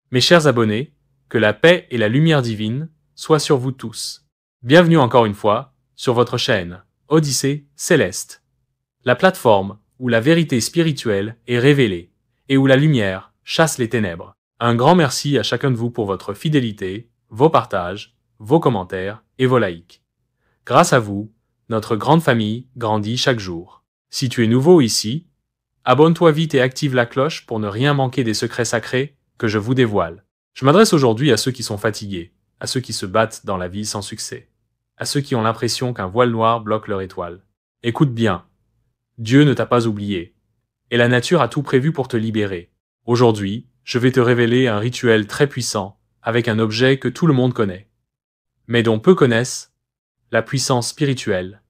Mes chers abonnés, que la paix et la lumière divine soient sur vous tous. Bienvenue encore une fois sur votre chaîne Odyssée Céleste, la plateforme où la vérité spirituelle est révélée et où la lumière chasse les ténèbres. Un grand merci à chacun de vous pour votre fidélité, vos partages, vos commentaires et vos likes. Grâce à vous, notre grande famille grandit chaque jour. Si tu es nouveau ici, abonne-toi vite et active la cloche pour ne rien manquer des secrets sacrés que je vous dévoile. Je m'adresse aujourd'hui à ceux qui sont fatigués, à ceux qui se battent dans la vie sans succès, à ceux qui ont l'impression qu'un voile noir bloque leur étoile. Écoute bien, Dieu ne t'a pas oublié, et la nature a tout prévu pour te libérer. Aujourd'hui, je vais te révéler un rituel très puissant avec un objet que tout le monde connaît, mais dont peu connaissent la puissance spirituelle,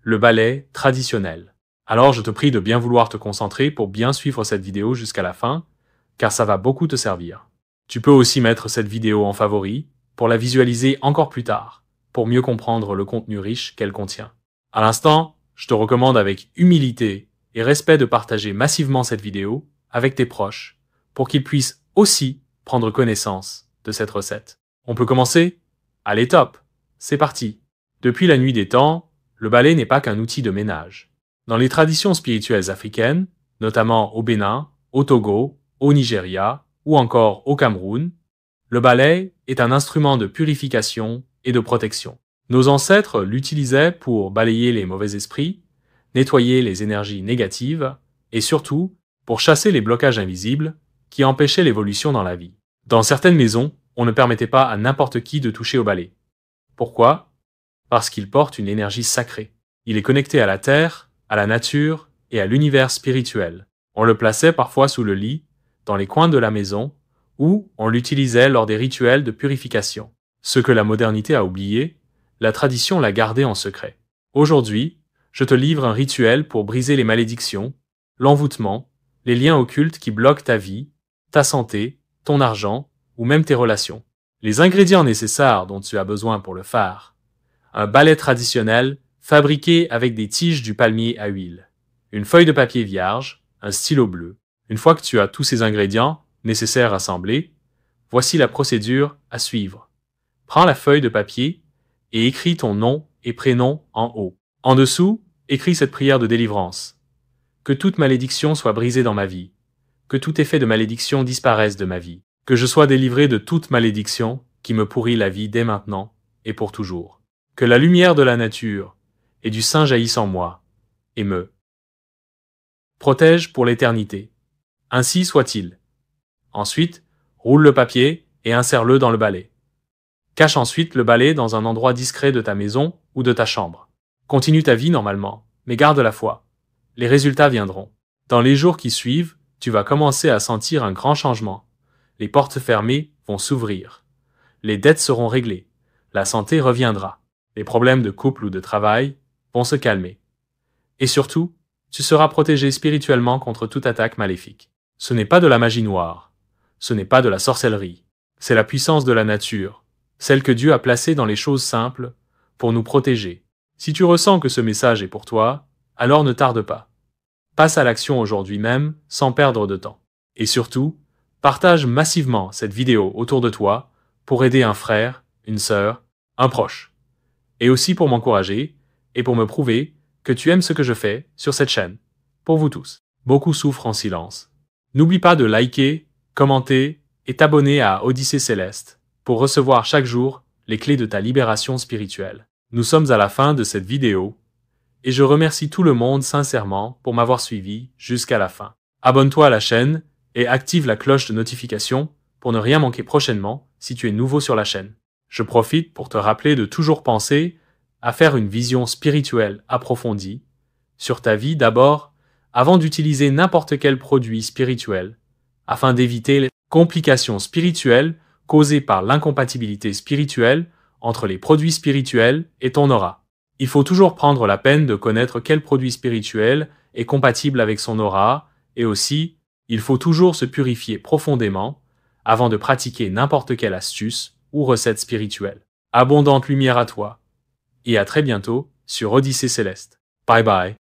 le balai traditionnel. Alors je te prie de bien vouloir te concentrer pour bien suivre cette vidéo jusqu'à la fin, car ça va beaucoup te servir. Tu peux aussi mettre cette vidéo en favori pour la visualiser encore plus tard, pour mieux comprendre le contenu riche qu'elle contient. À l'instant, je te recommande avec humilité et respect de partager massivement cette vidéo avec tes proches, pour qu'ils puissent aussi prendre connaissance de cette recette. On peut commencer? Allez top! C'est parti! Depuis la nuit des temps, le balai n'est pas qu'un outil de ménage. Dans les traditions spirituelles africaines, notamment au Bénin, au Togo, au Nigeria ou encore au Cameroun, le balai est un instrument de purification et de protection. Nos ancêtres l'utilisaient pour balayer les mauvais esprits, nettoyer les énergies négatives et surtout pour chasser les blocages invisibles qui empêchaient l'évolution dans la vie. Dans certaines maisons, on ne permettait pas à n'importe qui de toucher au balai. Pourquoi? Parce qu'il porte une énergie sacrée. Il est connecté à la terre, à la nature et à l'univers spirituel. On le plaçait parfois sous le lit, dans les coins de la maison, ou on l'utilisait lors des rituels de purification. Ce que la modernité a oublié, la tradition l'a gardé en secret. Aujourd'hui, je te livre un rituel pour briser les malédictions, l'envoûtement, les liens occultes qui bloquent ta vie, ta santé, ton argent ou même tes relations. Les ingrédients nécessaires dont tu as besoin pour le faire. Un balai traditionnel fabriqué avec des tiges du palmier à huile, une feuille de papier vierge, un stylo bleu. Une fois que tu as tous ces ingrédients nécessaires assemblés, voici la procédure à suivre. Prends la feuille de papier et écris ton nom et prénom en haut. En dessous, écris cette prière de délivrance. Que toute malédiction soit brisée dans ma vie. Que tout effet de malédiction disparaisse de ma vie. Que je sois délivré de toute malédiction qui me pourrit la vie dès maintenant et pour toujours. Que la lumière de la nature et du Saint jaillisse en moi et me protège pour l'éternité. Ainsi soit-il. Ensuite, roule le papier et insère-le dans le balai. Cache ensuite le balai dans un endroit discret de ta maison ou de ta chambre. Continue ta vie normalement, mais garde la foi. Les résultats viendront. Dans les jours qui suivent, tu vas commencer à sentir un grand changement. Les portes fermées vont s'ouvrir. Les dettes seront réglées. La santé reviendra. Les problèmes de couple ou de travail vont se calmer. Et surtout, tu seras protégé spirituellement contre toute attaque maléfique. Ce n'est pas de la magie noire. Ce n'est pas de la sorcellerie. C'est la puissance de la nature, celle que Dieu a placée dans les choses simples pour nous protéger. Si tu ressens que ce message est pour toi, alors ne tarde pas. Passe à l'action aujourd'hui même sans perdre de temps. Et surtout, partage massivement cette vidéo autour de toi pour aider un frère, une sœur, un proche. Et aussi pour m'encourager et pour me prouver que tu aimes ce que je fais sur cette chaîne. Pour vous tous. Beaucoup souffrent en silence. N'oublie pas de liker, commenter et t'abonner à Odyssée Céleste pour recevoir chaque jour les clés de ta libération spirituelle. Nous sommes à la fin de cette vidéo et je remercie tout le monde sincèrement pour m'avoir suivi jusqu'à la fin. Abonne-toi à la chaîne et active la cloche de notification pour ne rien manquer prochainement si tu es nouveau sur la chaîne. Je profite pour te rappeler de toujours penser à faire une vision spirituelle approfondie sur ta vie d'abord avant d'utiliser n'importe quel produit spirituel afin d'éviter les complications spirituelles causées par l'incompatibilité spirituelle entre les produits spirituels et ton aura. Il faut toujours prendre la peine de connaître quel produit spirituel est compatible avec son aura et aussi, il faut toujours se purifier profondément avant de pratiquer n'importe quelle astuce ou recette spirituelle. Abondante lumière à toi et à très bientôt sur Odyssée Céleste. Bye bye.